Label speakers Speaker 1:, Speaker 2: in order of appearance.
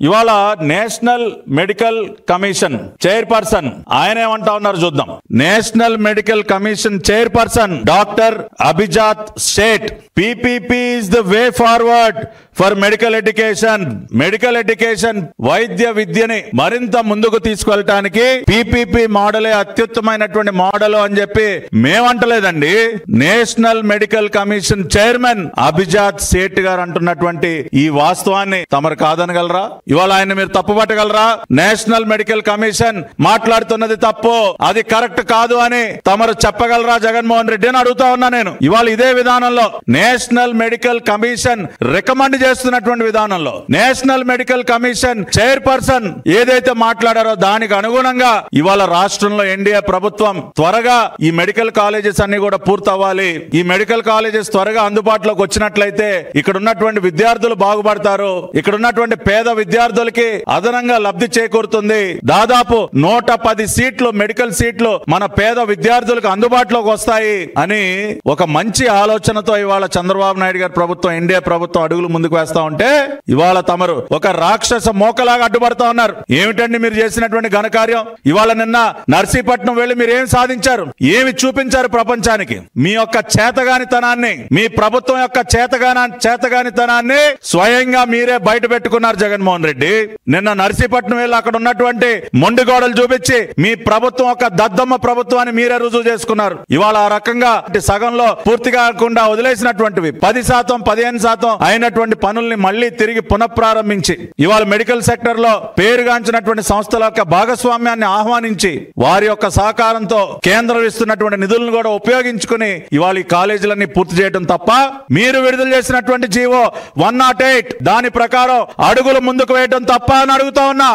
Speaker 1: ఇవాళ national Medical commission chairperson ఆయన ఏమంటా ఉన్నారు చూద్దాం. National Medical commission chairperson doctor Abhijat Seth, PPP is the way forward for medical education. Medical education వైద్య విద్యని మరింత ముందుకు తీసుకెళ్ళటానికి పీపీపీ మోడలే అత్యుత్తమైనటువంటి మోడల్ అని చెప్పి మేమంటలేదండి. National Medical Commission chairman Abhijat Seth garu అంటున్నటువంటి ఈ వాస్తవాన్ని తమరు కాదనగలరా? ఇవాళ ఆయన మీరు తప్పు పట్టగలరా? నేషనల్ మెడికల్ కమిషన్ మాట్లాడుతున్నది తప్పు, అది కరెక్ట్ కాదు అని తమరు చెప్పగలరా జగన్మోహన్ రెడ్డి అని అడుగుతా ఉన్నా నేను. ఇవాళ ఇదే విధానంలో నేషనల్ మెడికల్ కమిషన్ రికమెండ్ చేస్తున్నటువంటి విధానంలో నేషనల్ మెడికల్ కమిషన్ చైర్పర్సన్ ఏదైతే మాట్లాడారో దానికి అనుగుణంగా ఇవాళ రాష్ట్రంలో ఎన్డీఏ ప్రభుత్వం త్వరగా ఈ మెడికల్ కాలేజెస్ అన్ని కూడా పూర్తవ్వాలి. ఈ మెడికల్ కాలేజెస్ త్వరగా అందుబాటులోకి వచ్చినట్లయితే ఇక్కడ ఉన్నటువంటి విద్యార్థులు బాగుపడతారు, ఇక్కడ ఉన్నటువంటి పేద విద్యార్థులకి అదనంగా లబ్ధి చేకూరుతుంది. దాదాపు 110 సీట్లు మెడికల్ సీట్లు మన పేద విద్యార్థులకు అందుబాటులోకి వస్తాయి అని ఒక మంచి ఆలోచనతో ఇవాళ చంద్రబాబు నాయుడు గారి ప్రభుత్వం ఎన్డీఏ ప్రభుత్వం అడుగులు ముందుకు వేస్తా ఉంటే ఇవాళ తమరు ఒక రాక్షస మోకలాగా అడ్డుపడతా ఉన్నారు. ఏమిటండి మీరు చేసినటువంటి ఘనకార్యం? ఇవాళ నిన్న నర్సీపట్నం వెళ్లి మీరు ఏం సాధించారు, ఏమి చూపించారు ప్రపంచానికి? మీ యొక్క చేతగానితనాన్ని, మీ ప్రభుత్వం యొక్క చేతగానితనాన్ని స్వయంగా మీరే బయట పెట్టుకున్నారు జగన్మోహన్ రెడ్డి. నిన్న నర్సీపట్నం వెళ్ళి అక్కడ ఉన్నటువంటి మొండిగోడలు చూపించి మీ ప్రభుత్వం ఒక దద్దమ్మ ప్రభుత్వాన్ని మీరే రుజువు చేసుకున్నారు. ఇవాళ ఆ రకంగా సగంలో పూర్తిగా కాకుండా వదిలేసినటువంటివి 10%, 15% అయినటువంటి పనుల్ని మళ్లీ తిరిగి పునఃప్రారంభించి ఇవాళ మెడికల్ సెక్టర్ లో పేరుగాంచినటువంటి సంస్థల యొక్క భాగస్వామ్యాన్ని ఆహ్వానించి వారి యొక్క సహకారంతో కేంద్రం ఇస్తున్నటువంటి నిధులను కూడా ఉపయోగించుకుని ఇవాళ ఈ కాలేజీలన్నీ పూర్తి చేయడం తప్ప మీరు విడుదల చేసినటువంటి జీవో 108 దాని ప్రకారం అడుగులు ముందుకు వేయడం తప్ప అని అడుగుతా ఉన్నా.